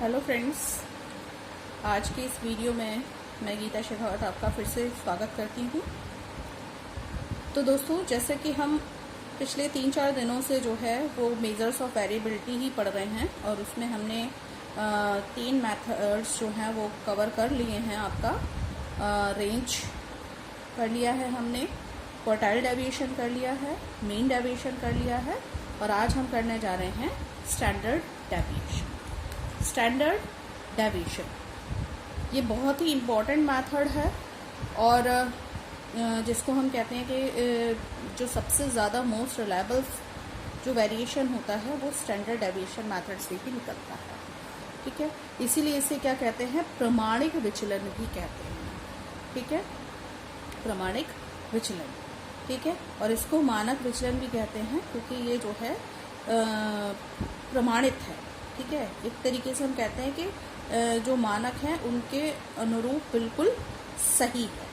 Hello friends, आज की इस वीडियो में मैं गीता शेखावत आपका फिर से स्वागत करती हूँ। तो दोस्तों, जैसे कि हम पिछले 3-4 दिनों से जो है वो मेजर्स ऑफ वेरिएबिलिटी ही पढ़ रहे हैं और उसमें हमने 3 मेथड्स जो हैं वो कवर कर लिए हैं। आपका रेंज कर लिया है हमने, क्वार्टाइल डेविएशन कर लिया है, मीन डेविएशन कर लिया है और आज हम करने जा रहे हैं स्टैंडर्ड डेविएशन। स्टैंडर्ड डेविएशन ये बहुत ही इम्पॉर्टेंट मेथड है और जिसको हम कहते हैं कि जो सबसे ज़्यादा मोस्ट रिलायबल जो वेरिएशन होता है वो स्टैंडर्ड डेविएशन मेथड से ही निकलता है। ठीक है, इसीलिए इसे क्या कहते हैं, प्रमाणिक विचलन भी कहते हैं। ठीक है, प्रमाणिक विचलन। ठीक है, और इसको मानक विचलन भी कहते हैं क्योंकि ये जो है प्रमाणित है। ठीक है, एक तरीके से हम कहते हैं कि जो मानक हैं उनके अनुरूप बिल्कुल सही है,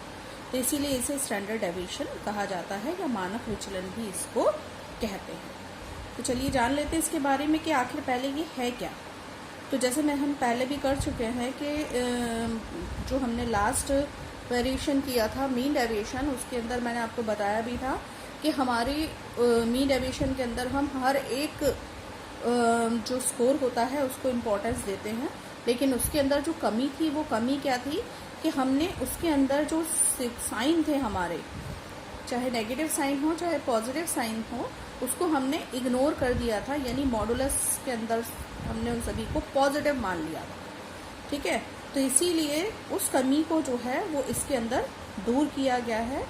तो इसीलिए इसे स्टैंडर्ड डेविएशन कहा जाता है या मानक विचलन भी इसको कहते हैं। तो चलिए जान लेते हैं इसके बारे में कि आखिर पहले ये है क्या। तो जैसे हम पहले भी कर चुके हैं कि जो हमने लास्ट वेरिएशन किया था मीन डेविएशन, उसके अंदर मैंने आपको बताया भी था कि हमारी मीन डेविएशन के अंदर हम हर एक जो स्कोर होता है उसको इम्पोर्टेंस देते हैं, लेकिन उसके अंदर जो कमी थी वो कमी क्या थी कि हमने उसके अंदर जो साइन थे हमारे, चाहे नेगेटिव साइन हो चाहे पॉजिटिव साइन हो, उसको हमने इग्नोर कर दिया था। यानी मॉडुलस के अंदर हमने उन सभी को पॉजिटिव मान लिया था। ठीक है, तो इसीलिए उस कमी को जो है वो इसके अंदर दूर किया गया है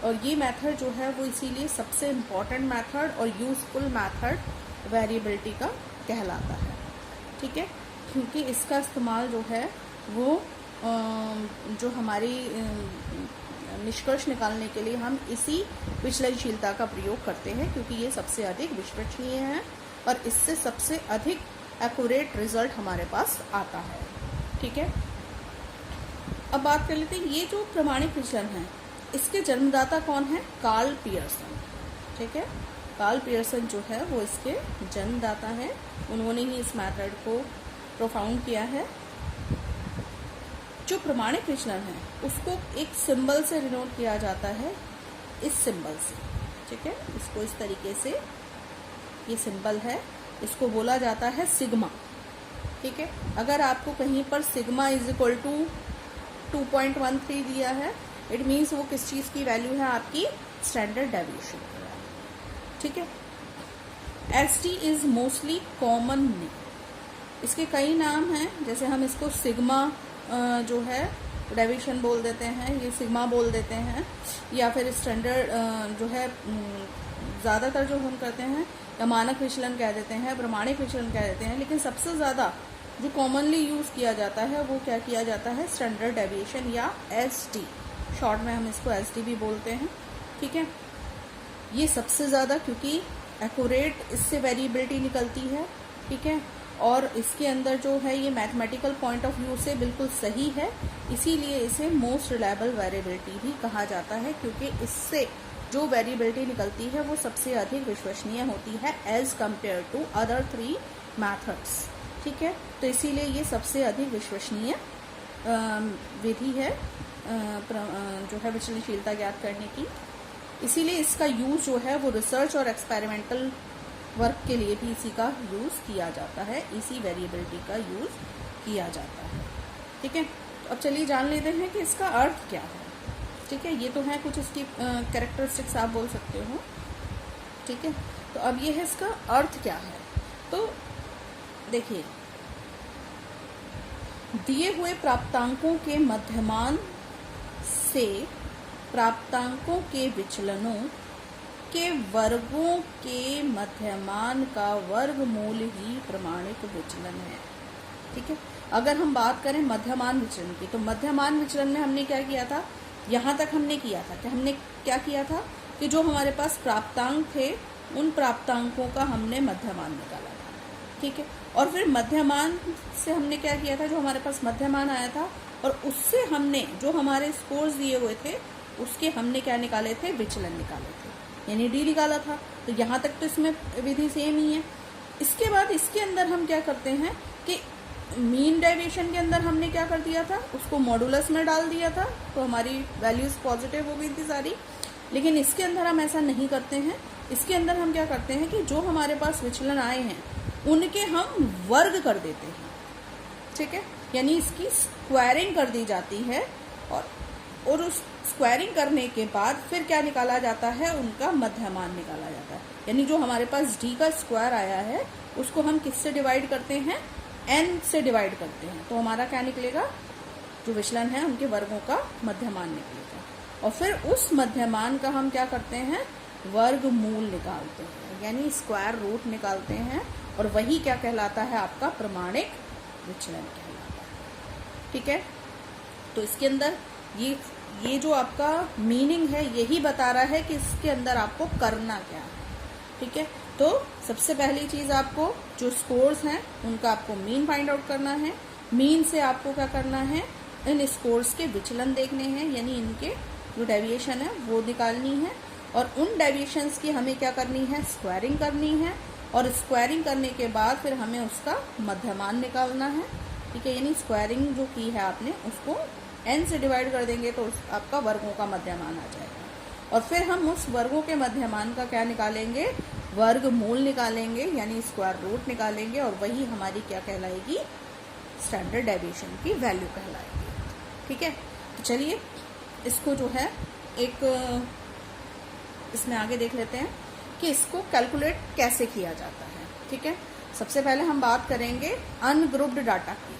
और ये मेथड जो है वो इसीलिए सबसे इम्पॉर्टेंट मेथड और यूजफुल मेथड वेरिएबिलिटी का कहलाता है। ठीक है, क्योंकि इसका इस्तेमाल जो है वो जो हमारी निष्कर्ष निकालने के लिए हम इसी विचलनशीलता का प्रयोग करते हैं, क्योंकि ये सबसे अधिक विश्वसनीय है और इससे सबसे अधिक एक्यूरेट रिजल्ट हमारे पास आता है। ठीक है, अब बात कर लेते हैं ये जो प्रमाणिक विचलन है इसके जन्मदाता कौन है, कार्ल पियर्सन। ठीक है, कार्ल पियर्सन जो है वो इसके जन्मदाता है, उन्होंने ही इस मेथड को प्रोफाउंड किया है। जो प्रमाणिक विचलन है उसको एक सिंबल से डिनोट किया जाता है, इस सिंबल से। ठीक है, इसको इस तरीके से, ये सिंबल है, इसको बोला जाता है सिग्मा। ठीक है, अगर आपको कहीं पर सिग्मा इज इक्वल टू 2.13 दिया है, इट मीन्स वो किस चीज़ की वैल्यू है, आपकी स्टैंडर्ड डेविएशन। ठीक है, S T is mostly common. इसके कई नाम हैं, जैसे हम इसको सिग्मा जो है डेविएशन बोल देते हैं, ये सिग्मा बोल देते हैं, या फिर स्टैंडर्ड जो है ज़्यादातर जो हम करते हैं या मानक विचलन कह देते हैं, प्रमाणिक विचलन कह देते हैं, लेकिन सबसे ज़्यादा जो कॉमनली यूज़ किया जाता है वो क्या किया जाता है, स्टैंडर्ड डेविएशन या एस टी, शॉर्ट में हम इसको एस टी भी बोलते हैं। ठीक है, ये सबसे ज़्यादा, क्योंकि एक्यूरेट इससे वेरिएबिलिटी निकलती है। ठीक है, और इसके अंदर जो है ये मैथमेटिकल पॉइंट ऑफ व्यू से बिल्कुल सही है, इसीलिए इसे मोस्ट रिलायबल वेरिएबिलिटी भी कहा जाता है, क्योंकि इससे जो वेरिएबिलिटी निकलती है वो सबसे अधिक विश्वसनीय होती है as compare to other 3 methods. ठीक है, तो इसीलिए ये सबसे अधिक विश्वसनीय विधि है जो है विचलनशीलता ज्ञात करने की। इसीलिए इसका यूज जो है वो रिसर्च और एक्सपेरिमेंटल वर्क के लिए भी इसी का यूज़ किया जाता है, इसी वेरिएबिलिटी का यूज़ किया जाता है। ठीक है, तो अब चलिए जान लेते हैं कि इसका अर्थ क्या है। ठीक है, ये तो है कुछ इसकी कैरेक्टरिस्टिक्स आप बोल सकते हो। ठीक है, तो अब ये है इसका अर्थ क्या है। तो देखिए, दिए हुए प्राप्तांकों के मध्यमान से प्राप्तांकों के विचलनों के वर्गों के मध्यमान का वर्गमूल ही प्रमाणिक विचलन है। ठीक है, अगर हम बात करें मध्यमान विचलन की, तो मध्यमान विचलन में हमने क्या किया था, यहाँ तक हमने किया था कि हमने क्या किया था कि जो हमारे पास प्राप्तांक थे उन प्राप्तांकों का हमने मध्यमान निकाला था। ठीक है, और फिर मध्यमान से हमने क्या किया था, जो हमारे पास मध्यमान आया था और उससे हमने जो हमारे स्कोर्स दिए हुए थे उसके हमने क्या निकाले थे, विचलन निकाले थे, यानी डी निकाला था। तो यहाँ तक तो इसमें विधि सेम ही है। इसके बाद इसके अंदर हम क्या करते हैं कि मीन डेविएशन के अंदर हमने क्या कर दिया था, उसको मॉडुलस में डाल दिया था, तो हमारी वैल्यूज पॉजिटिव हो गई थी सारी। लेकिन इसके अंदर हम ऐसा नहीं करते हैं। इसके अंदर हम क्या करते हैं कि जो हमारे पास विचलन आए हैं उनके हम वर्ग कर देते हैं, ठीक है, यानी इसकी स्क्वायरिंग कर दी जाती है। और उस स्क्वायरिंग करने के बाद फिर क्या निकाला जाता है, उनका मध्यमान निकाला जाता है। यानी जो हमारे पास d का स्क्वायर आया है उसको हम किससे डिवाइड करते हैं, n से डिवाइड करते हैं, तो हमारा क्या निकलेगा, जो विचलन है उनके वर्गों का मध्यमान निकलेगा। और फिर उस मध्यमान का हम क्या करते हैं, वर्गमूल निकालते हैं, यानी स्क्वायर रूट निकालते हैं, और वही क्या कहलाता है, आपका प्रमाणिक विचलन कहलाता है। ठीक है, तो इसके अंदर ये जो आपका मीनिंग है यही बता रहा है कि इसके अंदर आपको करना क्या है। ठीक है, तो सबसे पहली चीज आपको जो स्कोर्स हैं उनका आपको मीन फाइंड आउट करना है। मीन से आपको क्या करना है, इन स्कोर्स के विचलन देखने हैं, यानी इनके जो डेविएशन है वो निकालनी है। और उन डेविएशंस की हमें क्या करनी है, स्क्वायरिंग करनी है। और स्क्वायरिंग करने के बाद फिर हमें उसका मध्यमान निकालना है। ठीक है, यानी स्क्वायरिंग जो की है आपने उसको n से डिवाइड कर देंगे तो आपका वर्गों का मध्यमान आ जाएगा। और फिर हम उस वर्गों के मध्यमान का क्या निकालेंगे, वर्गमूल निकालेंगे, यानी स्क्वायर रूट निकालेंगे, और वही हमारी क्या कहलाएगी, स्टैंडर्ड डेविएशन की वैल्यू कहलाएगी। ठीक है, तो चलिए इसको जो है एक इसमें आगे देख लेते हैं कि इसको कैलकुलेट कैसे किया जाता है। ठीक है, सबसे पहले हम बात करेंगे अनग्रुप्ड डाटा की।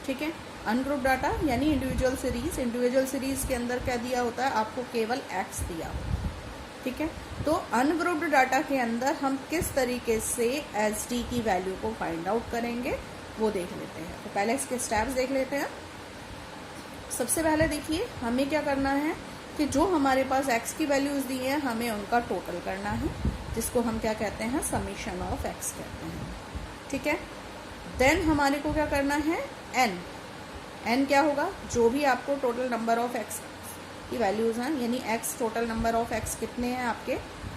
ठीक है, अनग्रुप्ड डाटा यानी इंडिविजुअल सीरीज। इंडिविजुअल सीरीज के अंदर क्या दिया होता है, आपको केवल x दिया होता है। ठीक है, तो अनग्रुप्ड डाटा के अंदर हम किस तरीके से SD की वैल्यू को फाइंड आउट करेंगे वो देख लेते हैं। तो पहले इसके स्टेप्स देख लेते हैं। सबसे पहले देखिए हमें क्या करना है कि जो हमारे पास x की वैल्यूज दी है हमें उनका टोटल करना है, जिसको हम क्या कहते हैं, समीशन ऑफ x कहते हैं। ठीक है, देन हमारे को क्या करना है, n क्या होगा, जो भी आपको टोटल नंबर ऑफ x की वैल्यूज हैं, यानी x total number of x कितने हैं आपके,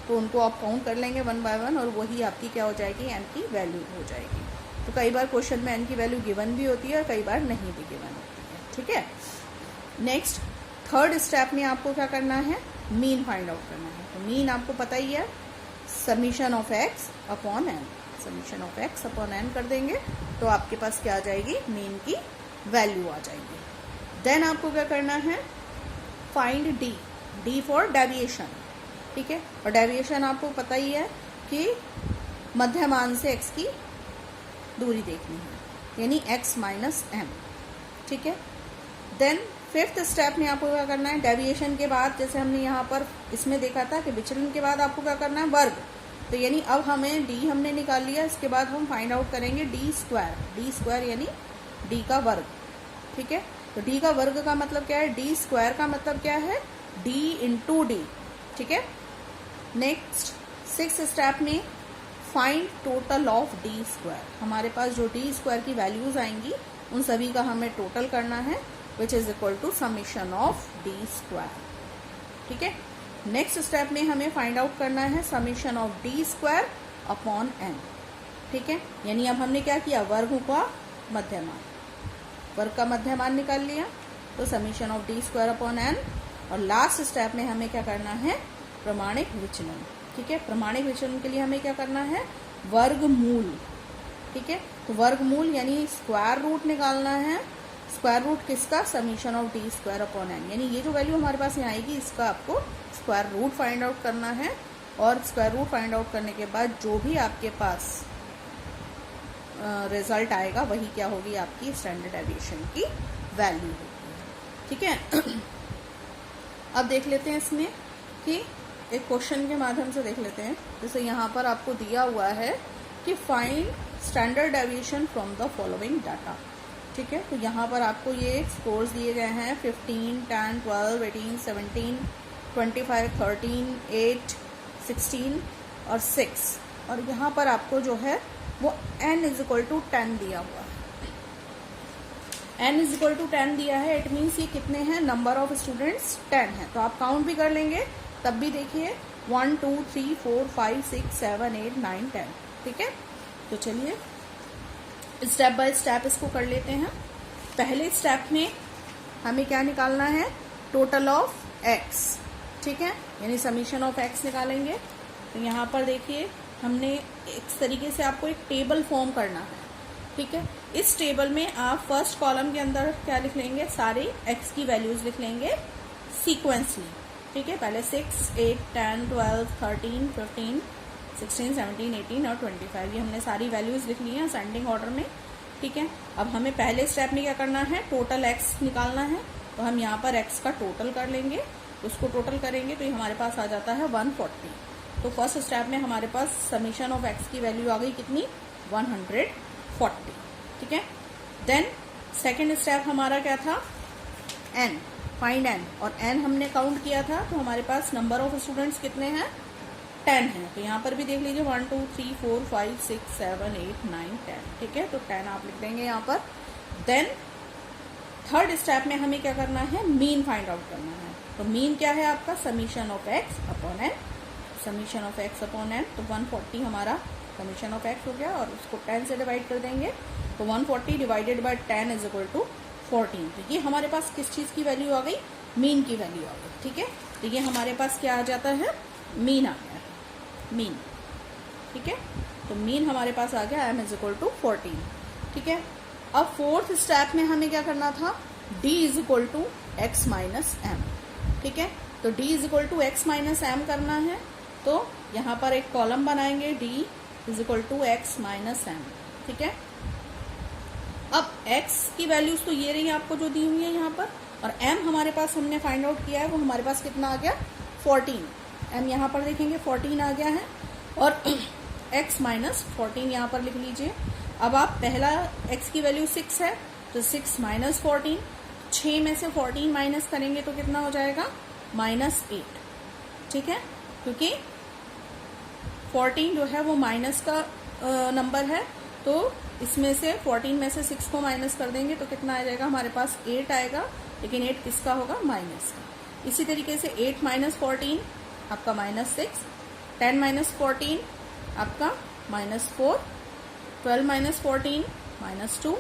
तो उनको आप काउंट कर लेंगे 1 बाय 1 और वही आपकी क्या हो जाएगी, n की वैल्यू हो जाएगी। तो कई बार क्वेश्चन में n की वैल्यू गिवन भी होती है और कई बार नहीं भी गिवन होती है। ठीक है, नेक्स्ट थर्ड स्टेप में आपको क्या करना है, मीन फाइंड आउट करना है। तो मीन आपको पता ही है, summation of x upon n, summation of x upon n कर देंगे तो आपके पास क्या आ जाएगी, मीन की वैल्यू आ जाएगी। देन आपको क्या करना है, फाइंड d फॉर डेविएशन। ठीक है, और डेविएशन आपको पता ही है कि मध्यमान से x की दूरी देखनी है, यानी x माइनस m। ठीक है, देन फिफ्थ स्टेप में आपको क्या करना है, डेविएशन के बाद जैसे हमने यहाँ पर इसमें देखा था कि विचलन के बाद आपको क्या करना है, वर्ग। तो यानी अब हमें d हमने निकाल लिया, इसके बाद हम फाइंड आउट करेंगे d स्क्वायर यानी d का वर्ग। ठीक है, तो d का वर्ग का मतलब क्या है, d स्क्वायर का मतलब क्या है, d इंटू डी। ठीक है, नेक्स्ट सिक्स स्टेप में find total of d square. हमारे पास जो d स्क्वायर की वैल्यूज आएंगी उन सभी का हमें टोटल करना है, which is equal to summation of d square. ठीक है, नेक्स्ट स्टेप में हमें फाइंड आउट करना है summation of d square upon n। ठीक है, यानी अब हमने क्या किया, वर्गों का मध्यमान, वर्ग का मध्यमान निकाल लिया, तो summation of d square upon n। और लास्ट स्टेप में हमें क्या करना है, प्रमाणिक विचलन। ठीक है, प्रमाणिक विचलन के लिए हमें क्या करना है, वर्गमूल। ठीक है, तो वर्गमूल यानी स्क्वायर रूट निकालना है। स्क्वायर रूट किसका, summation of d square upon n, यानी ये जो वैल्यू हमारे पास यहाँ आएगी इसका आपको स्क्वायर रूट फाइंड आउट करना है। और स्क्वायर रूट फाइंड आउट करने के बाद जो भी आपके पास रिजल्ट आएगा वही क्या होगी, आपकी स्टैंडर्ड डेविएशन की वैल्यू होगी। ठीक है, अब देख लेते हैं इसमें कि एक क्वेश्चन के माध्यम से देख लेते हैं। जैसे यहाँ पर आपको दिया हुआ है कि find standard deviation from the following data. ठीक है, तो यहाँ पर आपको ये स्कोर्स दिए गए हैं 15, 10, 12, 18, 17, 25, 13, 8, 16 और 6। और यहाँ पर आपको जो है वो n इज इक्वल टू 10 दिया हुआ है। n इज इक्वल टू 10 दिया है, इट मीन्स ये कितने हैं, नंबर ऑफ स्टूडेंट्स 10 है। तो आप काउंट भी कर लेंगे तब भी देखिए 1, 2, 3, 4, 5, 6, 7, 8, 9, 10। ठीक है, तो चलिए स्टेप बाय स्टेप इसको कर लेते हैं। पहले स्टेप में हमें क्या निकालना है, टोटल ऑफ एक्स, ठीक है, यानी समीशन ऑफ एक्स निकालेंगे। तो यहाँ पर देखिए हमने इस तरीके से आपको एक टेबल फॉर्म करना है, ठीक है। इस टेबल में आप फर्स्ट कॉलम के अंदर क्या लिख लेंगे, सारे एक्स की वैल्यूज लिख लेंगे सीक्वेंसली, ठीक है। पहले 6, 8, 10, 12, 13, 15, 16, 17, 18 और 25 ये हमने सारी वैल्यूज लिख ली हैं असेंडिंग ऑर्डर में, ठीक है। अब हमें पहले स्टेप में क्या करना है, टोटल एक्स निकालना है। तो हम यहाँ पर एक्स का टोटल कर लेंगे, उसको टोटल करेंगे तो ये हमारे पास आ जाता है 140। तो फर्स्ट स्टेप में हमारे पास समीशन ऑफ एक्स की वैल्यू आ गई कितनी, 140, ठीक है। देन सेकेंड स्टेप हमारा क्या था, एन, फाइंड एन, और एन हमने काउंट किया था तो हमारे पास नंबर ऑफ स्टूडेंट्स कितने हैं, 10 है। तो यहाँ पर भी देख लीजिए 1 2 3 4 5 6 7 8 9 10, ठीक है। तो 10 आप लिख देंगे यहाँ पर। देन थर्ड स्टेप में हमें क्या करना है, मीन फाइंड आउट करना है। तो मीन क्या है आपका, summation of x upon N, summation of x upon N. तो 140 हमारा समीशन ऑफ एक्स हो गया और उसको 10 से डिवाइड कर देंगे। तो 140 divided by 10 is equal to 14। तो ये हमारे पास किस चीज़ की वैल्यू आ गई, मीन की वैल्यू आ गई, ठीक है। तो ये हमारे पास क्या आ जाता है, मीन आ गया है, मीन, ठीक है। तो मीन हमारे पास आ गया m इज इक्वल टू 14, ठीक है। अब फोर्थ स्टेप में हमें क्या करना था, d is equal to x minus m, ठीक है। तो d is equal to x minus m करना है। तो यहाँ पर एक कॉलम बनाएंगे, d is equal to x minus m, ठीक है। अब x की वैल्यूज तो ये रही आपको जो दी हुई है यहाँ पर, और m हमारे पास हमने फाइंड आउट किया है, वो हमारे पास कितना आ गया, 14। m यहाँ पर देखेंगे 14 आ गया है, और x माइनस 14 यहाँ पर लिख लीजिए। अब आप पहला x की वैल्यू 6 है, तो 6 माइनस 14, 6 में से 14 माइनस करेंगे तो कितना हो जाएगा, -8, ठीक है। क्योंकि 14 जो है वो माइनस का नंबर है, तो इसमें से 14 में से 6 को माइनस कर देंगे तो कितना आ जाएगा, हमारे पास 8 आएगा। लेकिन 8 किसका होगा, माइनस का। इसी तरीके से 8 माइनस 14 आपका -6, 10 माइनस 14 आपका -4, 12 माइनस 14 -2,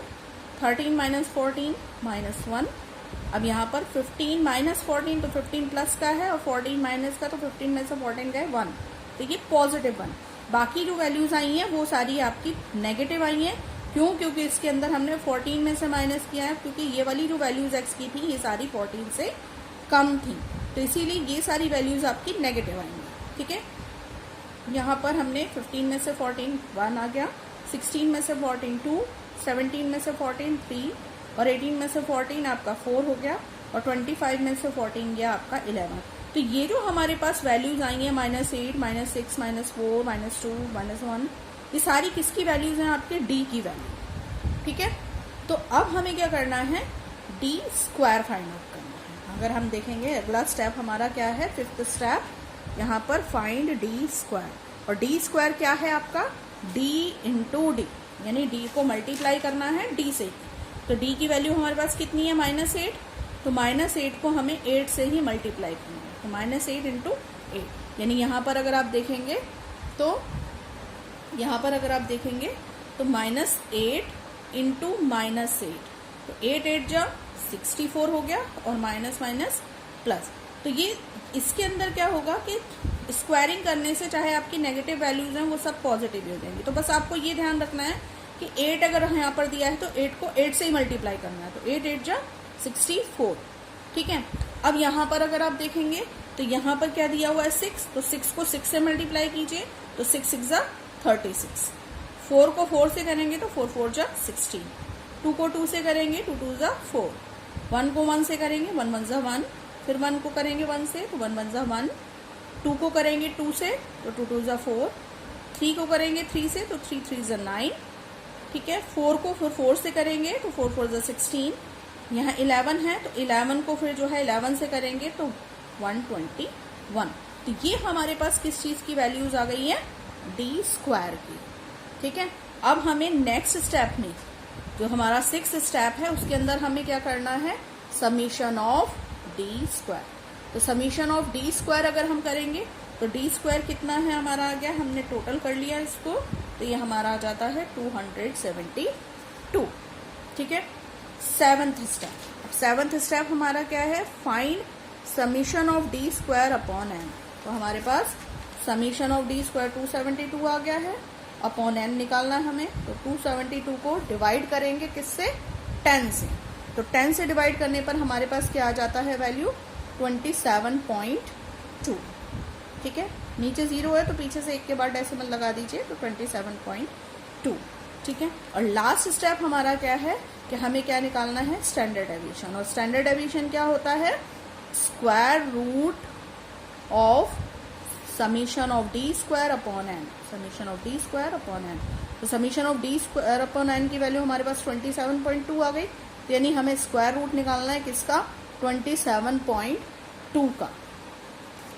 13 माइनस 14 -1। अब यहाँ पर 15 माइनस 14, तो 15 प्लस का है और 14 माइनस का, तो 15 में से 14 गए 1, तो ये पॉजिटिव 1। बाकी जो वैल्यूज आई हैं वो सारी आपकी नेगेटिव आई हैं। क्यों, क्योंकि इसके अंदर हमने 14 में से माइनस किया है, क्योंकि ये वाली जो वैल्यूज एक्स की थी ये सारी 14 से कम थी, तो इसीलिए ये सारी वैल्यूज आपकी नेगेटिव आएंगी, ठीक है। यहाँ पर हमने 15 में से 14 1 आ गया, 16 में से 14 2, 17 में से 14 3, और 18 में से 14 आपका 4 हो गया, और 25 में से 14 गया आपका 11। तो ये जो हमारे पास वैल्यूज आई हैं -8, -6, -4, -2, -1, ये सारी किसकी वैल्यूज हैं, आपके d की वैल्यू, ठीक है। तो अब हमें क्या करना है, d स्क्वायर फाइंड आउट करना है। अगर हम देखेंगे अगला स्टेप हमारा क्या है, फिफ्थ स्टेप, यहाँ पर फाइंड d स्क्वायर। और d स्क्वायर क्या है आपका, d इंटू डी, यानी d को मल्टीप्लाई करना है d से। तो d की वैल्यू हमारे पास कितनी है, -8, तो -8 को हमें 8 से ही मल्टीप्लाई करना है। तो -8 इंटू 8, यानी यहाँ पर अगर आप देखेंगे तो -8 इंटू -8, तो 8 8 जा 64 हो गया, और माइनस माइनस प्लस। तो ये इसके अंदर क्या होगा कि स्क्वायरिंग करने से चाहे आपकी नेगेटिव वैल्यूज हैं वो सब पॉजिटिव हो जाएंगी। तो बस आपको ये ध्यान रखना है कि 8 अगर यहाँ पर दिया है तो 8 को 8 से ही मल्टीप्लाई करना है। तो 8 8 जा 64, ठीक है। अब यहाँ पर अगर आप देखेंगे तो यहाँ पर क्या दिया हुआ है, 6, तो 6 को 6 से मल्टीप्लाई कीजिए, तो 6 6 जा 36, 4 को 4 से करेंगे तो 4 4 जा 16, 2 को 2 से करेंगे 2 2 जा 4, 1 को 1 से करेंगे 1 1 जा 1, फिर 1 को करेंगे 1 से तो 1 1 जा 1, 2 को करेंगे 2 से तो 2 2 जा 4, 3 को करेंगे 3 से तो 3 3 जा 9, ठीक है। 4 को फिर 4 से करेंगे तो 4 4 जा 16, यहाँ 11 है तो 11 को फिर जो है 11 से करेंगे तो 121। तो ये हमारे पास किस चीज़ की वैल्यूज आ गई है, डी स्क्वायर की, ठीक है। अब हमें नेक्स्ट स्टेप में जो हमारा 6th स्टेप है उसके अंदर हमें क्या करना है, समीशन ऑफ डी स्क्वायर। तो समीशन ऑफ डी स्क्वायर अगर हम करेंगे तो डी स्क्वायर कितना है हमारा आ गया, हमने टोटल कर लिया इसको, तो ये हमारा आ जाता है 275, 2। ठीक है, सेवंथ स्टेप। अब सेवंथ स्टेप हमारा क्या है, find summation of D square upon N. तो हमारे पास समीशन ऑफ डी स्क्वायर 272 आ गया है, अपॉन एन निकालना है हमें। तो 272 को डिवाइड करेंगे किससे, 10 से। तो 10 से डिवाइड करने पर हमारे पास क्या आ जाता है वैल्यू, 27.2। ठीक है, नीचे 0 है तो पीछे से 1 के बाद डेसिमल लगा दीजिए, तो 27.2। ठीक है, और लास्ट स्टेप हमारा क्या है कि हमें क्या निकालना है, स्टैंडर्ड डेविएशन। और स्टैंडर्ड डेविएशन क्या होता है, square root of summation of D square upon N. Summation of D square upon N. तो summation of D square upon N की वैल्यू हमारे पास 27.2 आ गई, यानी हमें स्क्वायर रूट निकालना है किसका, 27.2 का।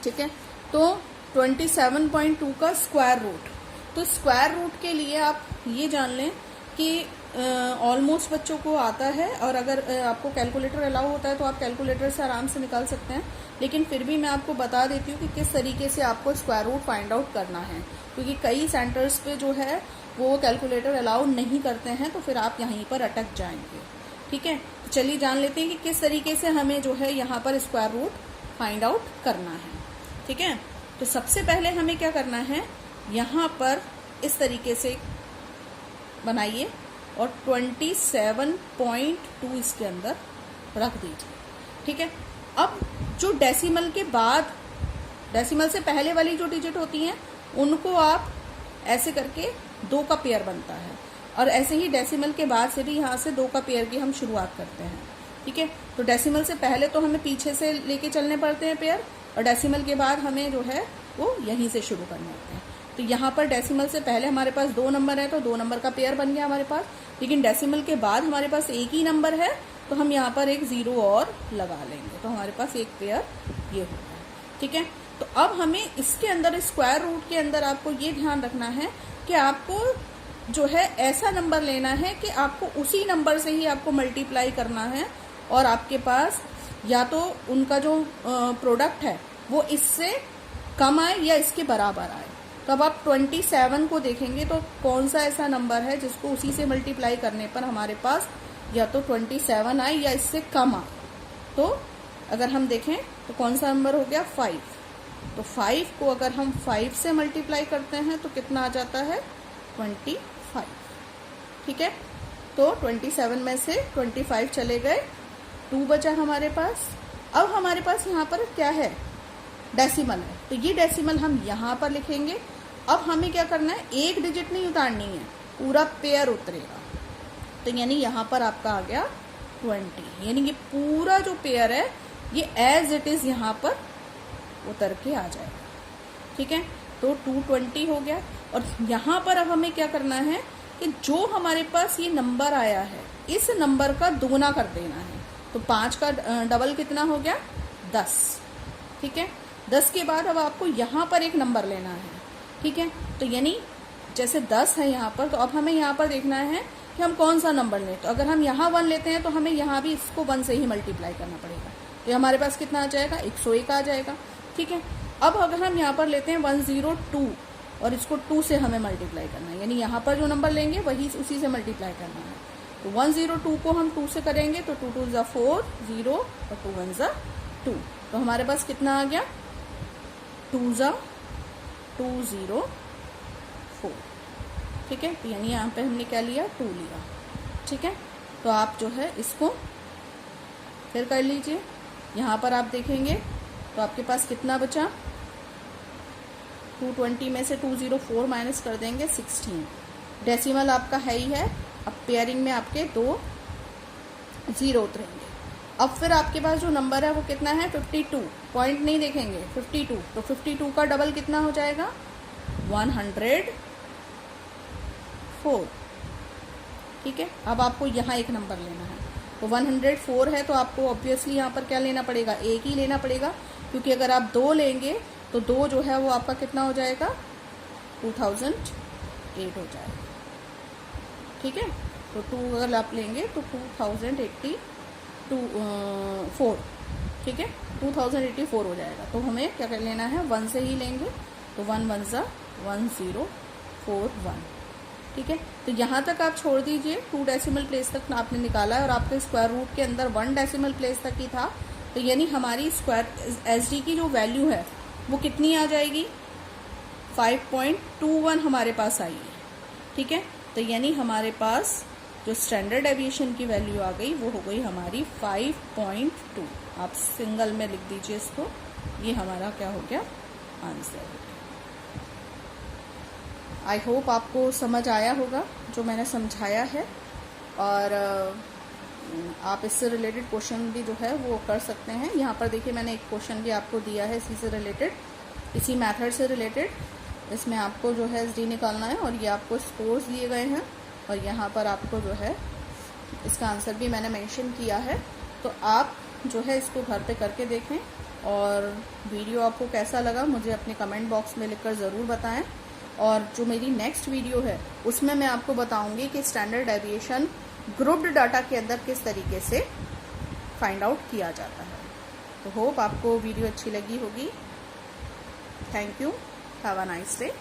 ठीक है, तो 27.2 का स्क्वायर रूट। तो स्क्वायर रूट के लिए आप ये जान लें कि ऑलमोस्ट बच्चों को आता है, और अगर आपको कैलकुलेटर अलाउ होता है तो आप कैलकुलेटर से आराम से निकाल सकते हैं, लेकिन फिर भी मैं आपको बता देती हूँ कि किस तरीके से आपको स्क्वायर रूट फाइंड आउट करना है, क्योंकि कई सेंटर्स पे जो है वो कैलकुलेटर अलाउ नहीं करते हैं, तो फिर आप यहीं पर अटक जाएंगे। ठीक है, तो चलिए जान लेते हैं कि किस तरीके से हमें जो है यहाँ पर स्क्वायर रूट फाइंड आउट करना है। ठीक है, तो सबसे पहले हमें क्या करना है, यहाँ पर इस तरीके से बनाइए और 27.2 इसके अंदर रख दीजिए। ठीक है, अब जो डेसिमल के बाद, डेसिमल से पहले वाली जो डिजिट होती हैं उनको आप ऐसे करके 2 का पेयर बनता है, और ऐसे ही डेसिमल के बाद से भी यहाँ से 2 का पेयर की हम शुरुआत करते हैं। ठीक है, तो डेसिमल से पहले तो हमें पीछे से लेके चलने पड़ते हैं पेयर, और डेसिमल के बाद हमें जो है वो यहीं से शुरू करने होते हैं। तो यहाँ पर डेसिमल से पहले हमारे पास 2 नंबर है, तो 2 नंबर का पेयर बन गया हमारे पास, लेकिन डेसिमल के बाद हमारे पास एक ही नंबर है, तो हम यहाँ पर एक 0 और लगा लेंगे, तो हमारे पास एक पेयर ये हो गया। ठीक है, तो अब हमें इसके अंदर स्क्वायर रूट के अंदर आपको ये ध्यान रखना है कि आपको जो है ऐसा नंबर लेना है कि आपको उसी नंबर से ही आपको मल्टीप्लाई करना है, और आपके पास या तो उनका जो प्रोडक्ट है वो इससे कम आए या इसके बराबर आए। तो अब आप 27 को देखेंगे तो कौन सा ऐसा नंबर है जिसको उसी से मल्टीप्लाई करने पर हमारे पास या तो 27 आए या इससे कम आए। तो अगर हम देखें तो कौन सा नंबर हो गया, 5। तो 5 को अगर हम 5 से मल्टीप्लाई करते हैं तो कितना आ जाता है, 25। ठीक है, तो 27 में से 25 चले गए, 2 बचा हमारे पास। अब हमारे पास यहाँ पर क्या है, डेसिमल है, तो ये डेसिमल हम यहाँ पर लिखेंगे। अब हमें क्या करना है, एक डिजिट नहीं उतारनी है, पूरा पेयर उतरेगा। तो यानी यहाँ पर आपका आ गया 20, यानी ये पूरा जो पेयर है ये एज इट इज यहाँ पर उतर के आ जाएगा। ठीक है, तो 220 हो गया। और यहाँ पर अब हमें क्या करना है कि जो हमारे पास ये नंबर आया है इस नंबर का दोगुना कर देना है। तो 5 का डबल कितना हो गया, 10। ठीक है, 10 के बाद अब आपको यहाँ पर एक नंबर लेना है। ठीक है, तो यानी जैसे 10 है यहाँ पर, तो अब हमें यहाँ पर देखना है कि हम कौन सा नंबर लें। तो अगर हम यहाँ 1 लेते हैं तो हमें यहाँ भी इसको 1 से ही मल्टीप्लाई करना पड़ेगा, तो हमारे पास कितना आ जाएगा, 101 आ जाएगा। ठीक है, अब अगर हम यहाँ पर लेते हैं 102 और इसको 2 से हमें मल्टीप्लाई करना है, यानी यहाँ पर जो नंबर लेंगे वही उसी से मल्टीप्लाई करना है। तो 102 को हम 2 से करेंगे तो 2 2 4 0 और 2 1 2। तो हमारे पास कितना आ गया, 2 204। ठीक है, तो यानी यहाँ पे हमने क्या लिया, 2 लिया। ठीक है, तो आप जो है इसको फिर कर लीजिए। यहाँ पर आप देखेंगे तो आपके पास कितना बचा, 220 में से 204 माइनस कर देंगे 16। डेसिमल आपका है ही है, अब पेयरिंग में आपके 2 0 उतरेंगे। अब फिर आपके पास जो नंबर है वो कितना है, 52। पॉइंट नहीं देखेंगे, 52। तो 52 का डबल कितना हो जाएगा, 104। ठीक है, अब आपको यहाँ एक नंबर लेना है, तो 104 है तो आपको ऑब्वियसली यहाँ पर क्या लेना पड़ेगा, एक ही लेना पड़ेगा, क्योंकि अगर आप 2 लेंगे तो 2 जो है वो आपका कितना हो जाएगा, 2008 हो जाएगा। ठीक है, तो 2 अगर आप लेंगे तो 2084। ठीक है, 2084 हो जाएगा। तो हमें क्या कर लेना है, 1 से ही लेंगे, तो 1 1 1041। ठीक है, तो यहाँ तक आप छोड़ दीजिए, 2 डेसिमल प्लेस तक आपने निकाला है और आपके स्क्वायर रूट के अंदर 1 डेसिमल प्लेस तक ही था, तो यानी हमारी स्क्वायर एसडी की जो वैल्यू है वो कितनी आ जाएगी, 5.21 हमारे पास आई है। ठीक है, तो यानी हमारे पास जो स्टैंडर्ड डेविएशन की वैल्यू आ गई वो हो गई हमारी 5.2। आप सिंगल में लिख दीजिए इसको, ये हमारा क्या हो गया, आंसर हो गया। आई होप आपको समझ आया होगा जो मैंने समझाया है, और आप इससे रिलेटेड क्वेश्चन भी जो है वो कर सकते हैं। यहाँ पर देखिए मैंने एक क्वेश्चन भी आपको दिया है इसी से रिलेटेड, इसी मेथड से रिलेटेड। इसमें आपको जो है एसडी निकालना है और ये आपको स्कोर्स दिए गए हैं, और यहाँ पर आपको जो है इसका आंसर भी मैंने मेंशन किया है। तो आप जो है इसको घर पे करके देखें, और वीडियो आपको कैसा लगा मुझे अपने कमेंट बॉक्स में लिखकर ज़रूर बताएं। और जो मेरी नेक्स्ट वीडियो है उसमें मैं आपको बताऊंगी कि स्टैंडर्ड डेविएशन ग्रुप्ड डाटा के अंदर किस तरीके से फाइंड आउट किया जाता है। तो होप आपको वीडियो अच्छी लगी होगी। Thank you, have a nice day.